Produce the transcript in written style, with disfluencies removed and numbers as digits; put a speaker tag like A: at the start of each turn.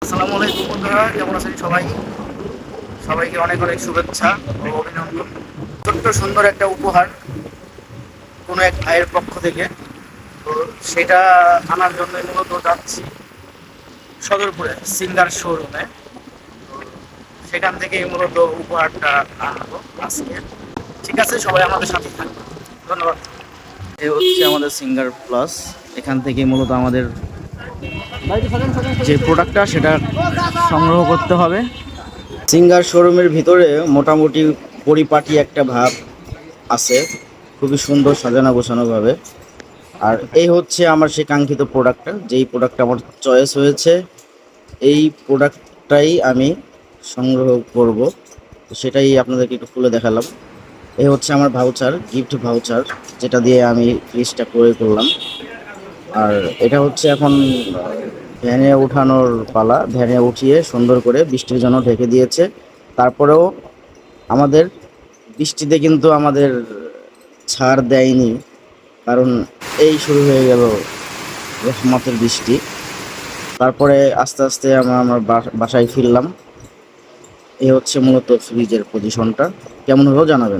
A: আসসালামু আলাইকুম বন্ধুরা, কেমন আছেন সবাই? সবাইকে অনেক অনেক শুভেচ্ছা ও অভিনন্দন। ছোট্ট সুন্দর একটা উপহার কোনো এক ভাইয়ের পক্ষ থেকে, তো সেটা আনার জন্য মূলত যাচ্ছি সদরপুরে সিঙ্গার শোরুমে। সেখান থেকে মূলত উপহারটা আনবো আজকে। ঠিক আছে, সবাই আমাদের সাথে থাকবে। ধন্যবাদ। এই হচ্ছে আমাদের সিঙ্গার প্লাস। এখান থেকে মূলত আমাদের যে প্রোডাক্টটা সেটা সংগ্রহ করতে হবে। সিঙ্গার শোরুমের ভিতরে মোটামুটি পরিপাটি একটা ভাব আছে, খুবই সুন্দর সাজানো গোছানো ভাবে। আর এই হচ্ছে আমার সেই কাঙ্ক্ষিত প্রোডাক্টটা, যেই প্রোডাক্টটা আমার চয়েস হয়েছে, এই প্রোডাক্টটাই আমি সংগ্রহ করব। তো সেটাই আপনাদেরকে একটু খুলে দেখালাম। এই হচ্ছে আমার ভাউচার, গিফট ভাউচার, যেটা দিয়ে আমি ফ্রিজটা ক্রয় করলাম। আর এটা হচ্ছে এখন ভ্যানে উঠানোর পালা। ভ্যানে উঠিয়ে সুন্দর করে বৃষ্টির জন্য ঢেকে দিয়েছে। তারপরেও আমাদের বৃষ্টিতে কিন্তু আমাদের ছাড় দেয়নি, কারণ এই শুরু হয়ে গেল রহমতের বৃষ্টি। তারপরে আস্তে আস্তে আমরা আমার বাসায় ফিরলাম। এই হচ্ছে মূলত ফ্রিজের পজিশনটা। কেমন হলো জানাবেন।